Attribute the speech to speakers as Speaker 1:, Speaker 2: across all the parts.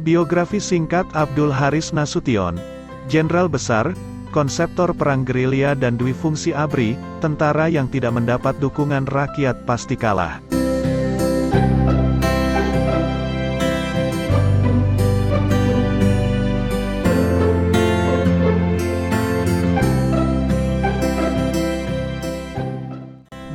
Speaker 1: Biografi singkat Abdul Haris Nasution, Jenderal Besar, konseptor perang gerilya dan duifungsi ABRI, tentara yang tidak mendapat dukungan rakyat pasti kalah.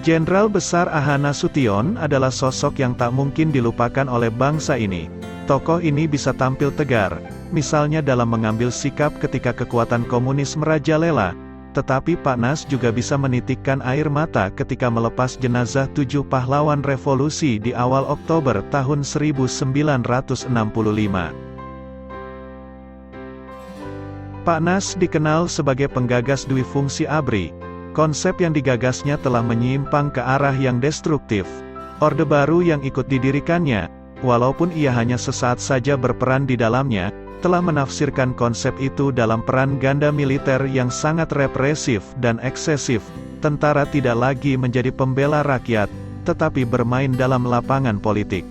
Speaker 1: Jenderal Besar A.H. Nasution adalah sosok yang tak mungkin dilupakan oleh bangsa ini. Tokoh ini bisa tampil tegar, misalnya dalam mengambil sikap ketika kekuatan komunis merajalela, tetapi Pak Nas juga bisa menitikkan air mata ketika melepas jenazah 7 pahlawan revolusi di awal Oktober tahun 1965. Pak Nas dikenal sebagai penggagas duifungsi ABRI. Konsep yang digagasnya telah menyimpang ke arah yang destruktif. Orde Baru yang ikut didirikannya, walaupun ia hanya sesaat saja berperan di dalamnya, telah menafsirkan konsep itu dalam peran ganda militer yang sangat represif dan eksesif. Tentara tidak lagi menjadi pembela rakyat, tetapi bermain dalam lapangan politik.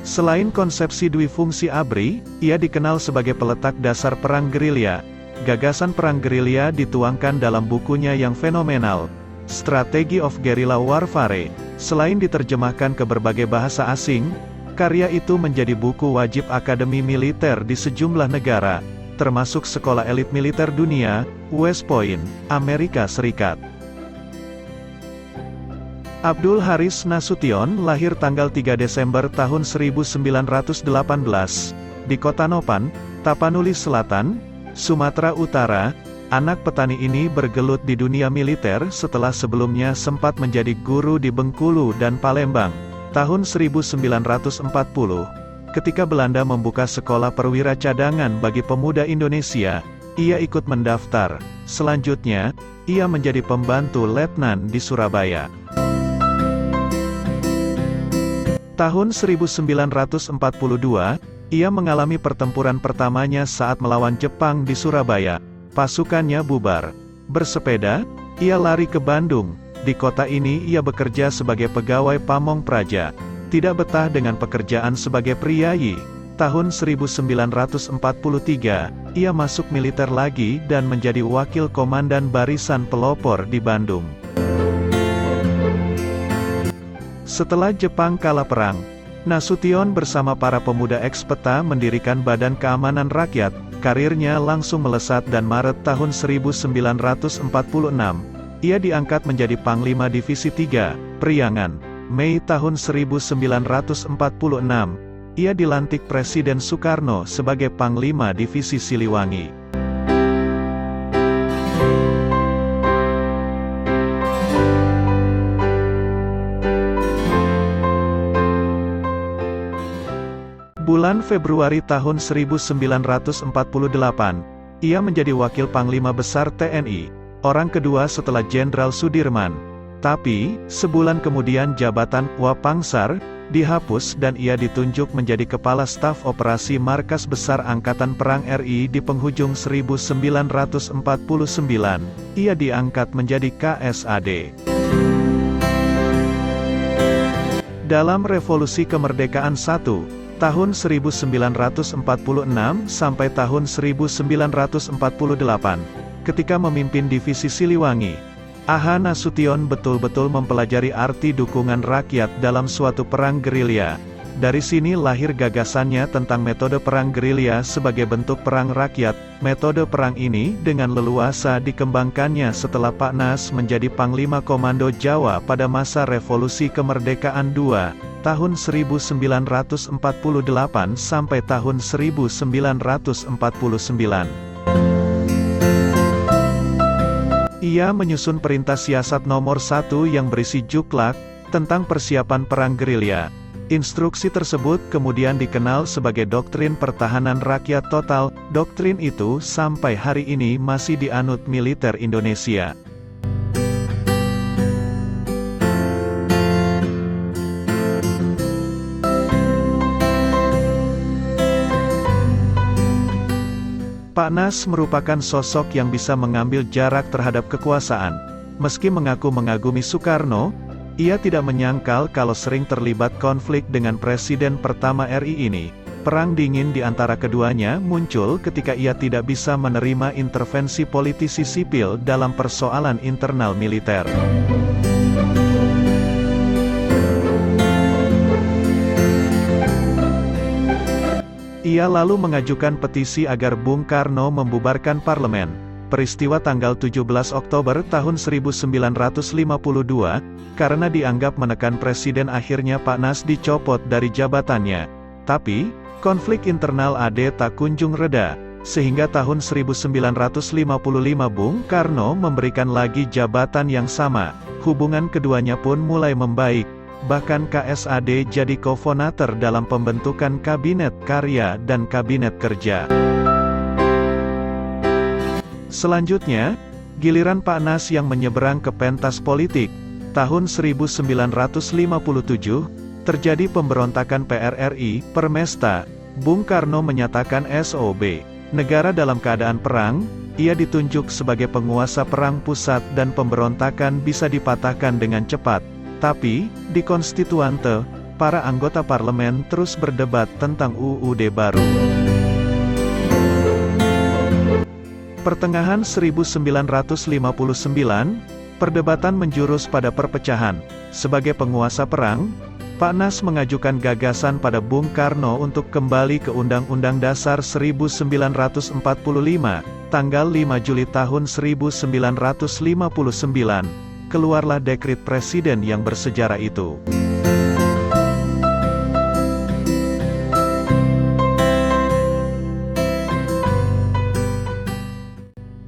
Speaker 1: Selain konsepsi duifungsi ABRI, ia dikenal sebagai peletak dasar perang gerilya. Gagasan perang gerilya dituangkan dalam bukunya yang fenomenal, Strategy of Guerrilla Warfare. Selain diterjemahkan ke berbagai bahasa asing, karya itu menjadi buku wajib akademi militer di sejumlah negara, termasuk Sekolah Elit Militer Dunia, West Point, Amerika Serikat. Abdul Haris Nasution lahir tanggal 3 Desember tahun 1918, di Kota Nopan, Tapanuli Selatan, Sumatera Utara. Anak petani ini bergelut di dunia militer setelah sebelumnya sempat menjadi guru di Bengkulu dan Palembang. Tahun 1940, ketika Belanda membuka sekolah perwira cadangan bagi pemuda Indonesia, ia ikut mendaftar. Selanjutnya, ia menjadi pembantu letnan di Surabaya. Tahun 1942, ia mengalami pertempuran pertamanya saat melawan Jepang di Surabaya. Pasukannya bubar. Bersepeda, ia lari ke Bandung. Di kota ini ia bekerja sebagai pegawai pamong praja. Tidak betah dengan pekerjaan sebagai priyayi. Tahun 1943, ia masuk militer lagi dan menjadi wakil komandan barisan pelopor di Bandung. Setelah Jepang kalah perang, Nasution bersama para pemuda ekspeta mendirikan Badan Keamanan Rakyat. Karirnya langsung melesat dan Maret tahun 1946, ia diangkat menjadi Panglima Divisi 3, Priangan. Mei tahun 1946, ia dilantik Presiden Soekarno sebagai Panglima Divisi Siliwangi. Bulan Februari tahun 1948, ia menjadi Wakil Panglima Besar TNI, orang kedua setelah Jenderal Sudirman. Tapi, sebulan kemudian jabatan Wapangsar dihapus dan ia ditunjuk menjadi Kepala Staf Operasi Markas Besar Angkatan Perang RI di penghujung 1949. Ia diangkat menjadi KSAD. Dalam Revolusi Kemerdekaan I, tahun 1946 sampai tahun 1948, ketika memimpin Divisi Siliwangi, A.H. Nasution betul-betul mempelajari arti dukungan rakyat dalam suatu perang gerilya. Dari sini lahir gagasannya tentang metode perang gerilya sebagai bentuk perang rakyat. Metode perang ini dengan leluasa dikembangkannya setelah Pak Nas menjadi Panglima Komando Jawa pada masa Revolusi Kemerdekaan II, tahun 1948 sampai tahun 1949. Ia menyusun Perintah Siasat Nomor 1 yang berisi juklak tentang persiapan perang gerilya. Instruksi tersebut kemudian dikenal sebagai Doktrin Pertahanan Rakyat Total. Doktrin itu sampai hari ini masih dianut militer Indonesia. Pak Nas merupakan sosok yang bisa mengambil jarak terhadap kekuasaan. Meski mengaku mengagumi Soekarno, Ia tidak menyangkal kalau sering terlibat konflik dengan Presiden pertama RI ini. Perang dingin di antara keduanya muncul ketika ia tidak bisa menerima intervensi politisi sipil dalam persoalan internal militer. Ia lalu mengajukan petisi agar Bung Karno membubarkan parlemen. Peristiwa tanggal 17 Oktober tahun 1952, karena dianggap menekan presiden, akhirnya Pak Nas dicopot dari jabatannya. Tapi, konflik internal AD tak kunjung reda, sehingga tahun 1955 Bung Karno memberikan lagi jabatan yang sama. Hubungan keduanya pun mulai membaik. Bahkan KSAD jadi koordinator dalam pembentukan Kabinet Karya dan Kabinet Kerja. Selanjutnya, giliran Pak Nas yang menyeberang ke pentas politik. Tahun 1957, terjadi pemberontakan PRRI, Permesta. Bung Karno menyatakan SOB, negara dalam keadaan perang. Ia ditunjuk sebagai penguasa perang pusat dan pemberontakan bisa dipatahkan dengan cepat. Tapi, di konstituante, para anggota parlemen terus berdebat tentang UUD baru. Pertengahan 1959, perdebatan menjurus pada perpecahan. Sebagai penguasa perang, Pak Nas mengajukan gagasan pada Bung Karno untuk kembali ke Undang-Undang Dasar 1945, tanggal 5 Juli tahun 1959. Keluarlah dekret presiden yang bersejarah itu.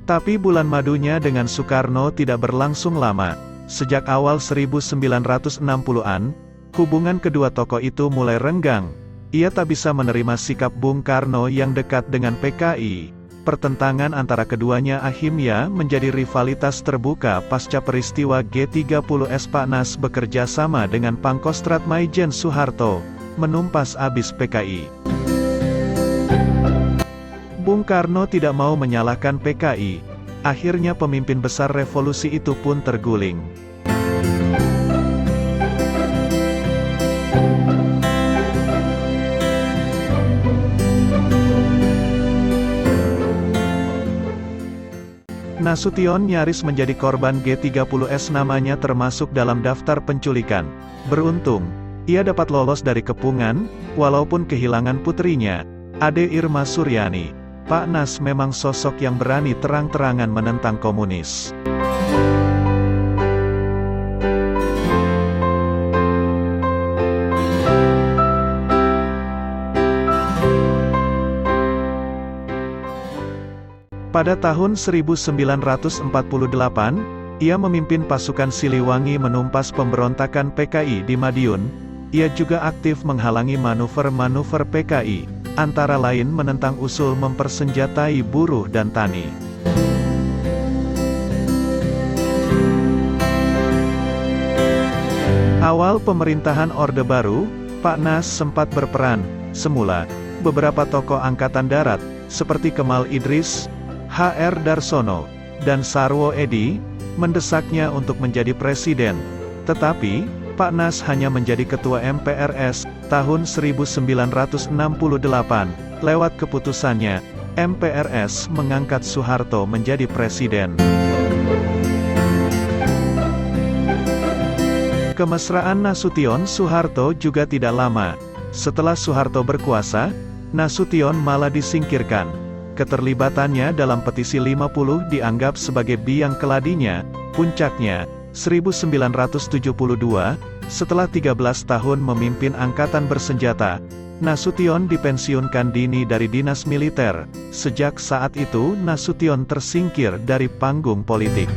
Speaker 1: Tapi bulan madunya dengan Soekarno tidak berlangsung lama. Sejak awal 1960-an, hubungan kedua tokoh itu mulai renggang. Ia tak bisa menerima sikap Bung Karno yang dekat dengan PKI. Pertentangan antara keduanya akhirnya menjadi rivalitas terbuka pasca peristiwa G30S. Pak Nas bekerja sama dengan Pangkostrat Maijen Soeharto, menumpas abis PKI. Bung Karno tidak mau menyalahkan PKI. Akhirnya pemimpin besar revolusi itu pun terguling. Nasution nyaris menjadi korban G30S, namanya termasuk dalam daftar penculikan. Beruntung, ia dapat lolos dari kepungan, walaupun kehilangan putrinya, Ade Irma Suryani. Pak Nas memang sosok yang berani terang-terangan menentang komunis. Pada tahun 1948, ia memimpin pasukan Siliwangi menumpas pemberontakan PKI di Madiun. Ia juga aktif menghalangi manuver-manuver PKI, antara lain menentang usul mempersenjatai buruh dan tani. Awal pemerintahan Orde Baru, Pak Nas sempat berperan. Semula, beberapa tokoh Angkatan Darat, seperti Kemal Idris, HR Darsono, dan Sarwo Edi, mendesaknya untuk menjadi presiden. Tetapi, Pak Nas hanya menjadi ketua MPRS, tahun 1968. Lewat keputusannya, MPRS mengangkat Soeharto menjadi presiden. Kemesraan Nasution Soeharto juga tidak lama. Setelah Soeharto berkuasa, Nasution malah disingkirkan. Keterlibatannya dalam petisi 50 dianggap sebagai biang keladinya. Puncaknya, 1972, setelah 13 tahun memimpin angkatan bersenjata, Nasution dipensiunkan dini dari dinas militer. Sejak saat itu Nasution tersingkir dari panggung politik.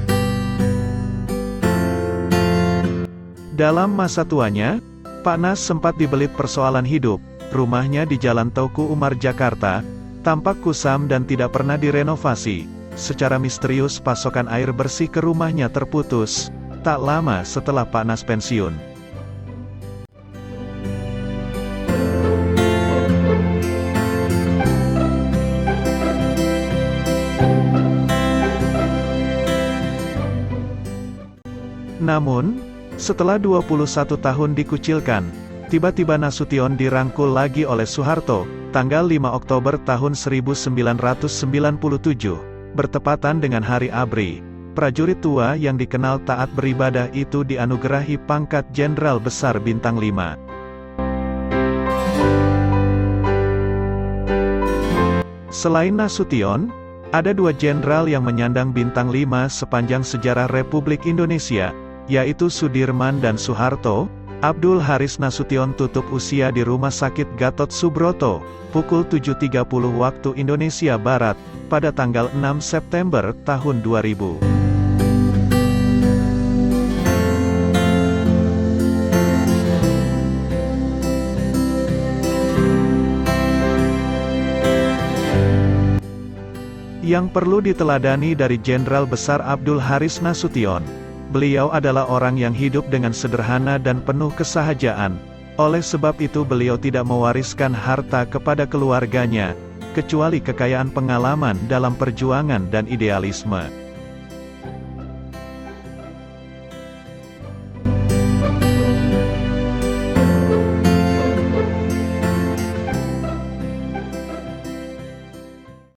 Speaker 1: Dalam masa tuanya, Pak Nas sempat dibelit persoalan hidup. Rumahnya di Jalan Teuku Umar, Jakarta, tampak kusam dan tidak pernah direnovasi. Secara misterius pasokan air bersih ke rumahnya terputus, tak lama setelah Pak Nas pensiun. Namun, Setelah 21 tahun dikucilkan, tiba-tiba Nasution dirangkul lagi oleh Soeharto, tanggal 5 Oktober tahun 1997, bertepatan dengan Hari ABRI. Prajurit tua yang dikenal taat beribadah itu dianugerahi pangkat Jenderal Besar Bintang 5. Selain Nasution, ada dua jenderal yang menyandang bintang 5 sepanjang sejarah Republik Indonesia, yaitu Sudirman dan Soeharto. Abdul Haris Nasution tutup usia di Rumah Sakit Gatot Subroto, pukul 7.30 waktu Indonesia Barat, pada tanggal 6 September tahun 2000. Yang perlu diteladani dari Jenderal Besar Abdul Haris Nasution, beliau adalah orang yang hidup dengan sederhana dan penuh kesahajaan. Oleh sebab itu beliau tidak mewariskan harta kepada keluarganya, kecuali kekayaan pengalaman dalam perjuangan dan idealisme.